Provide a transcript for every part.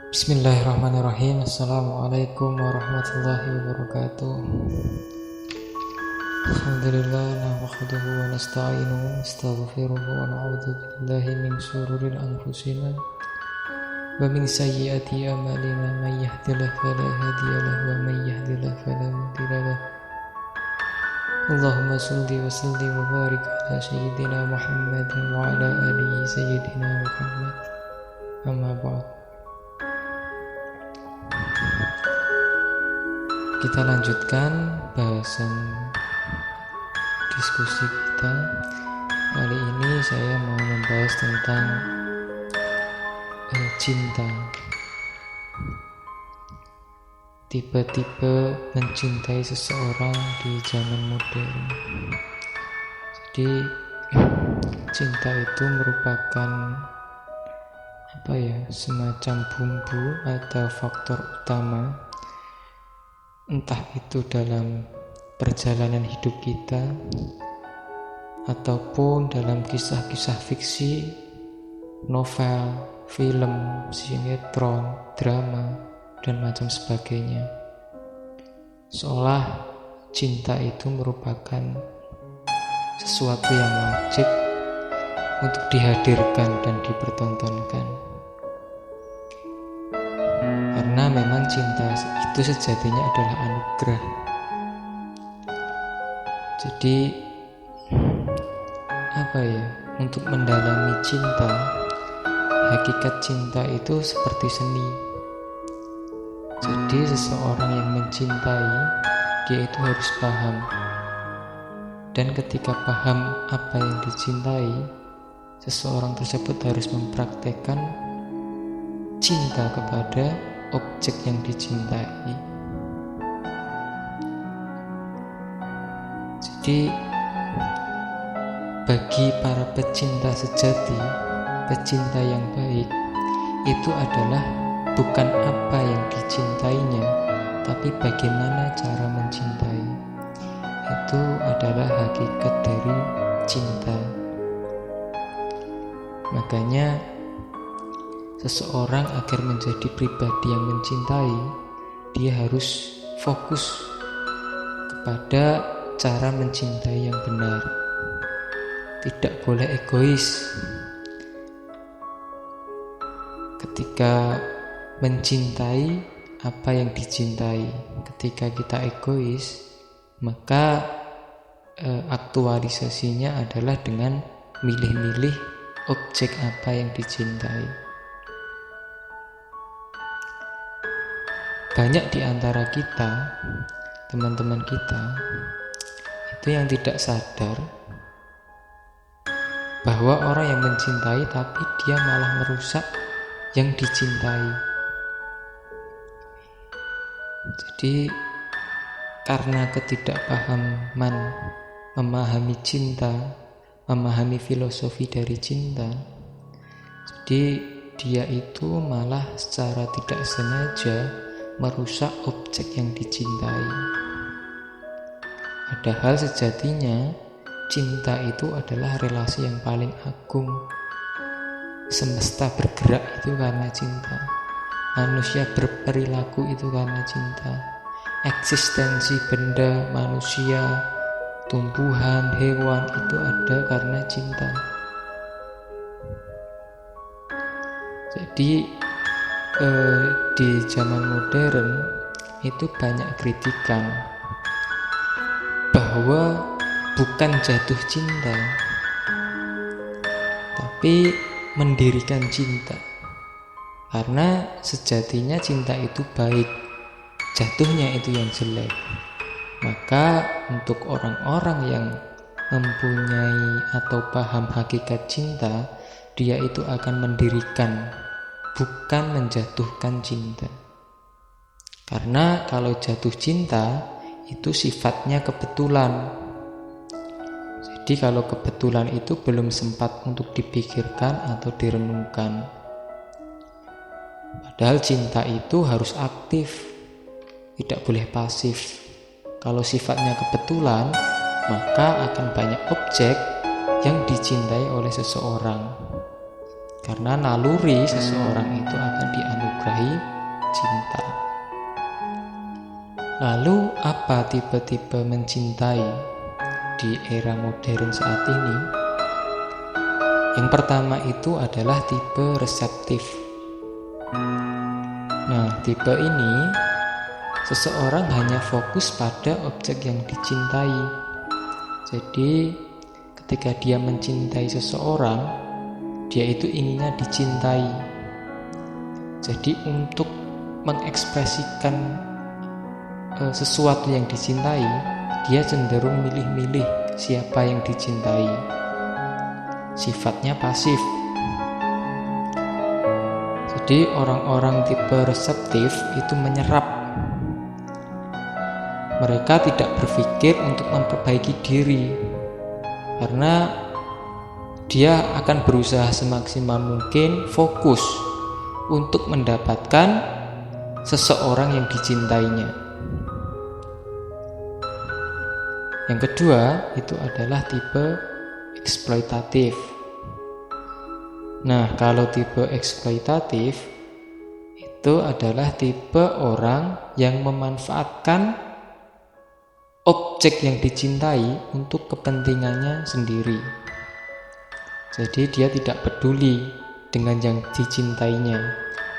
Bismillahirrahmanirrahim. Assalamualaikum warahmatullahi wabarakatuh. Alhamdulillah nahmaduhu wa nasta'inuhu wa nastaghfiruhu wa na'udzu billahi min shururi anfusina wa min sayyiati a'malina may yahdihillahu fala hadiyalah wa may yudhlil fala mudhillalah. Allahumma shalli wa sallim wa barik ala sayyidina Muhammadin wa ala alihi sayyidina Muhammad. Amma ba'd. Kita lanjutkan bahasan diskusi kita. Kali ini saya mau membahas tentang cinta. Tipe-tipe mencintai seseorang di zaman modern. Jadi cinta itu merupakan semacam bumbu atau faktor utama, entah itu dalam perjalanan hidup kita ataupun dalam kisah-kisah fiksi, novel, film, sinetron, drama, dan macam sebagainya. Seolah cinta itu merupakan sesuatu yang wajib untuk dihadirkan dan dipertontonkan. Karena memang cinta itu sejatinya adalah anugerah. Jadi untuk mendalami cinta, hakikat cinta itu seperti seni. Jadi seseorang yang mencintai, dia itu harus paham. Dan ketika paham apa yang dicintai, seseorang tersebut harus mempraktekkan cinta kepada objek yang dicintai. Jadi bagi para pecinta sejati, pecinta yang baik, itu adalah bukan apa yang dicintainya, tapi bagaimana cara mencintai. Itu adalah hakikat dari cinta. Makanya seseorang agar menjadi pribadi yang mencintai, dia harus fokus kepada cara mencintai yang benar. Tidak boleh egois. Ketika mencintai apa yang dicintai, ketika kita egois, maka aktualisasinya adalah dengan milih-milih objek apa yang dicintai. Banyak di antara kita, teman-teman kita, itu yang tidak sadar bahwa orang yang mencintai tapi dia malah merusak yang dicintai. Jadi karena ketidakpahaman memahami cinta, memahami filosofi dari cinta, jadi dia itu malah secara tidak sengaja merusak objek yang dicintai. Padahal sejatinya cinta itu adalah relasi yang paling agung. Semesta bergerak itu karena cinta. Manusia berperilaku itu karena cinta. Eksistensi benda, manusia, tumbuhan, hewan itu ada karena cinta. Jadi di zaman modern itu banyak kritikan bahwa bukan jatuh cinta, tapi mendirikan cinta. Karena sejatinya cinta itu baik, jatuhnya itu yang jelek. Maka untuk orang-orang yang mempunyai atau paham hakikat cinta, dia itu akan mendirikan, bukan menjatuhkan cinta. Karena kalau jatuh cinta itu sifatnya kebetulan. Jadi kalau kebetulan itu belum sempat untuk dipikirkan atau direnungkan. Padahal cinta itu harus aktif, tidak boleh pasif. Kalau sifatnya kebetulan, maka akan banyak objek yang dicintai oleh seseorang. karena naluri seseorang itu akan dianugerahi cinta. Lalu apa tipe-tipe mencintai di era modern saat ini? Yang pertama itu adalah tipe reseptif. Nah, tipe ini seseorang hanya fokus pada objek yang dicintai. Jadi ketika dia mencintai seseorang, dia itu inginnya dicintai. Jadi untuk mengekspresikan sesuatu yang dicintai, dia cenderung milih-milih siapa yang dicintai. Sifatnya pasif. Jadi orang-orang tipe reseptif itu menyerap. Mereka tidak berpikir untuk memperbaiki diri, karena dia akan berusaha semaksimal mungkin fokus untuk mendapatkan seseorang yang dicintainya. Yang kedua itu adalah tipe eksploitatif. Nah, kalau tipe eksploitatif itu adalah tipe orang yang memanfaatkan objek yang dicintai untuk kepentingannya sendiri. Jadi dia tidak peduli dengan yang dicintainya,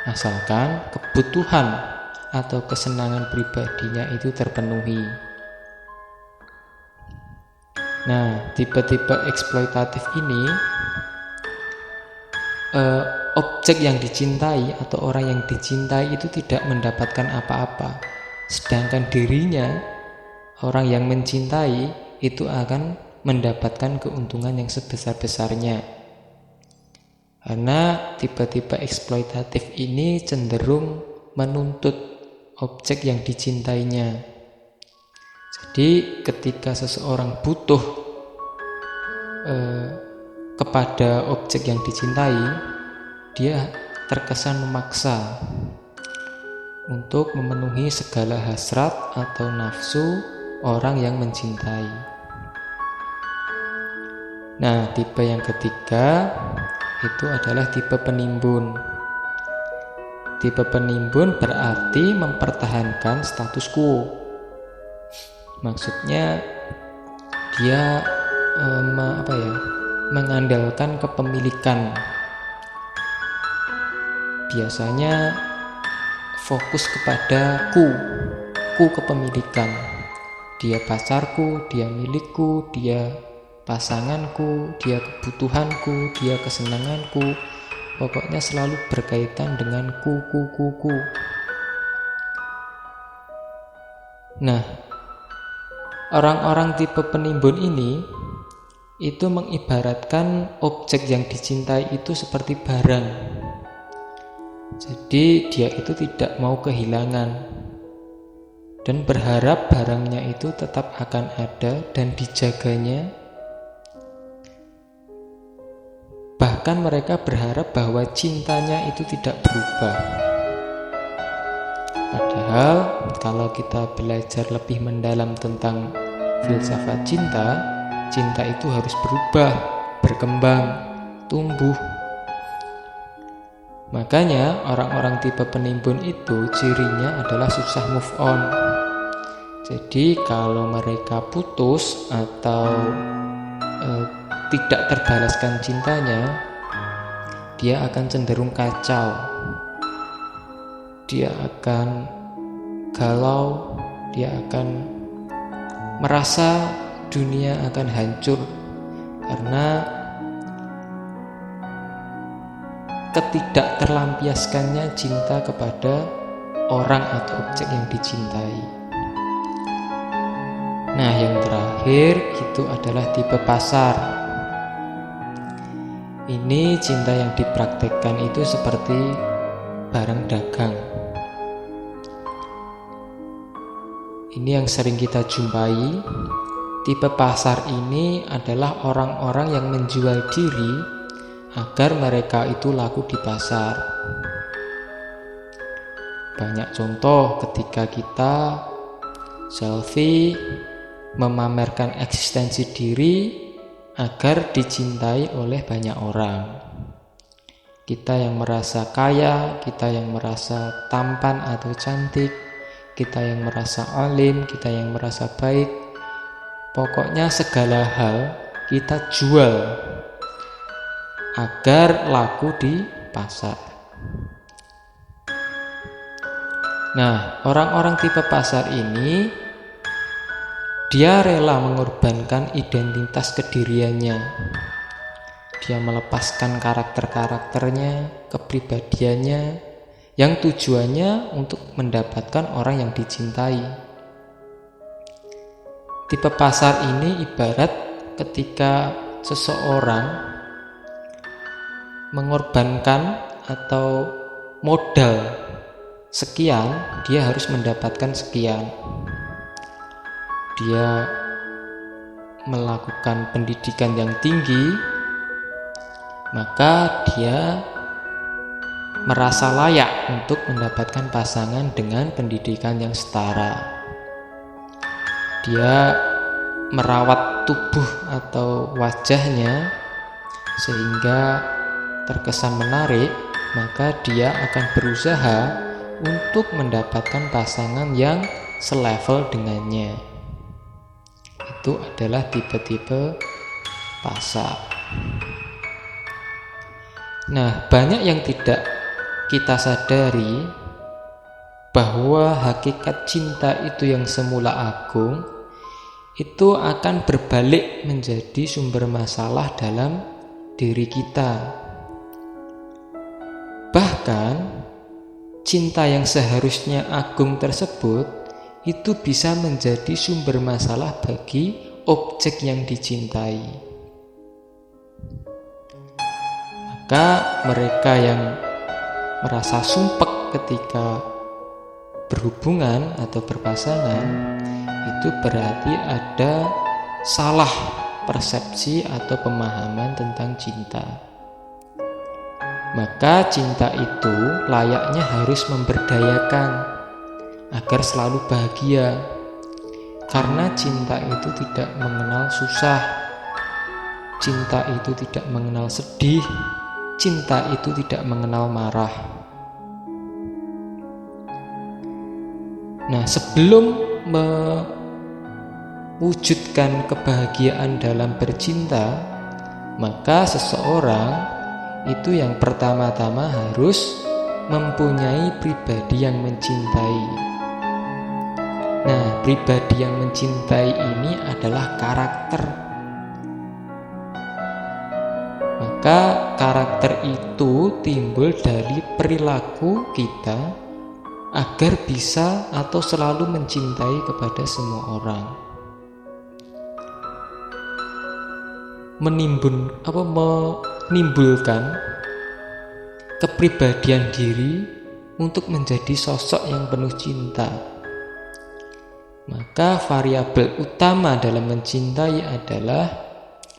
asalkan kebutuhan atau kesenangan pribadinya itu terpenuhi. Nah, tipe-tipe eksploitatif ini objek yang dicintai atau orang yang dicintai itu tidak mendapatkan apa-apa, sedangkan dirinya, orang yang mencintai, itu akan mendapatkan keuntungan yang sebesar-besarnya. Karena tipe-tipe eksploitatif ini cenderung menuntut objek yang dicintainya. Jadi ketika seseorang butuh kepada objek yang dicintai, dia terkesan memaksa untuk memenuhi segala hasrat atau nafsu orang yang mencintai. Nah, tipe yang ketiga itu adalah tipe penimbun. Tipe penimbun berarti mempertahankan status quo. Maksudnya dia mengandalkan kepemilikan. Biasanya fokus kepada ku kepemilikan. Dia pacarku, dia milikku, dia pasanganku, dia kebutuhanku, dia kesenanganku. Pokoknya selalu berkaitan dengan ku. Nah, orang-orang tipe penimbun ini itu mengibaratkan objek yang dicintai itu seperti barang. Jadi dia itu tidak mau kehilangan dan berharap barangnya itu tetap akan ada dan dijaganya. Bahkan mereka berharap bahwa cintanya itu tidak berubah. Padahal kalau kita belajar lebih mendalam tentang filsafat cinta, cinta itu harus berubah, berkembang, tumbuh. Makanya orang-orang tipe penimbun itu cirinya adalah susah move on. Jadi kalau mereka putus atau tidak terbalaskan cintanya, dia akan cenderung kacau. Dia akan galau, dia akan merasa dunia akan hancur karena ketidakterlampiaskannya cinta kepada orang atau objek yang dicintai. Nah, yang terakhir itu adalah tipe pasar. Ini cinta yang dipraktekkan itu seperti barang dagang. Ini yang sering kita jumpai. Tipe pasar ini adalah orang-orang yang menjual diri agar mereka itu laku di pasar. Banyak contoh ketika kita selfie memamerkan eksistensi diri agar dicintai oleh banyak orang. Kita yang merasa kaya, kita yang merasa tampan atau cantik, kita yang merasa alim, kita yang merasa baik. Pokoknya segala hal kita jual agar laku di pasar. Nah, orang-orang tipe pasar ini dia rela mengorbankan identitas kediriannya. Dia melepaskan karakter-karakternya, kepribadiannya, yang tujuannya untuk mendapatkan orang yang dicintai. Tipe pasar ini ibarat ketika seseorang mengorbankan atau modal sekian, dia harus mendapatkan sekian. Dia melakukan pendidikan yang tinggi, maka dia merasa layak untuk mendapatkan pasangan dengan pendidikan yang setara. Dia merawat tubuh atau wajahnya sehingga terkesan menarik, maka dia akan berusaha untuk mendapatkan pasangan yang selevel dengannya. Itu adalah tipe-tipe pasar. Nah, banyak yang tidak kita sadari bahwa hakikat cinta itu yang semula agung itu akan berbalik menjadi sumber masalah dalam diri kita. Bahkan cinta yang seharusnya agung tersebut itu bisa menjadi sumber masalah bagi objek yang dicintai. Maka mereka yang merasa sumpek ketika berhubungan atau berpasangan, itu berarti ada salah persepsi atau pemahaman tentang cinta. Maka cinta itu layaknya harus memberdayakan agar selalu bahagia, karena cinta itu tidak mengenal susah, cinta itu tidak mengenal sedih, cinta itu tidak mengenal marah. Nah, sebelum mewujudkan kebahagiaan dalam bercinta, maka seseorang itu yang pertama-tama harus mempunyai pribadi yang mencintai. Nah, pribadi yang mencintai ini adalah karakter. Maka karakter itu timbul dari perilaku kita agar bisa atau selalu mencintai kepada semua orang. Menimbulkan kepribadian diri untuk menjadi sosok yang penuh cinta. Maka variabel utama dalam mencintai adalah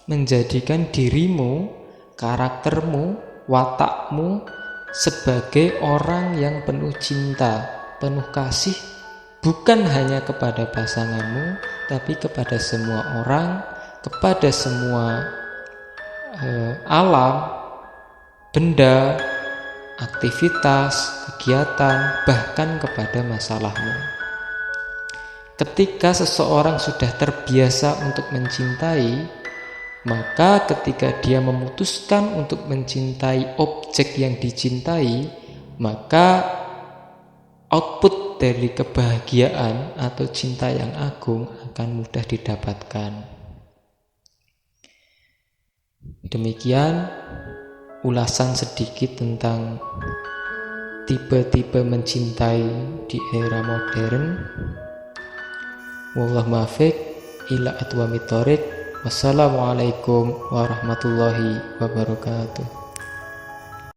menjadikan dirimu, karaktermu, watakmu sebagai orang yang penuh cinta, penuh kasih, bukan hanya kepada pasanganmu, tapi kepada semua orang, kepada semua alam, benda, aktivitas, kegiatan, bahkan kepada masalahmu. Ketika seseorang sudah terbiasa untuk mencintai, maka ketika dia memutuskan untuk mencintai objek yang dicintai, maka output dari kebahagiaan atau cinta yang agung akan mudah didapatkan. Demikian ulasan sedikit tentang tipe-tipe mencintai di era modern. Wallahu muwaffiq ila aqwamit thoriq. Wassalamualaikum warahmatullahi wabarakatuh.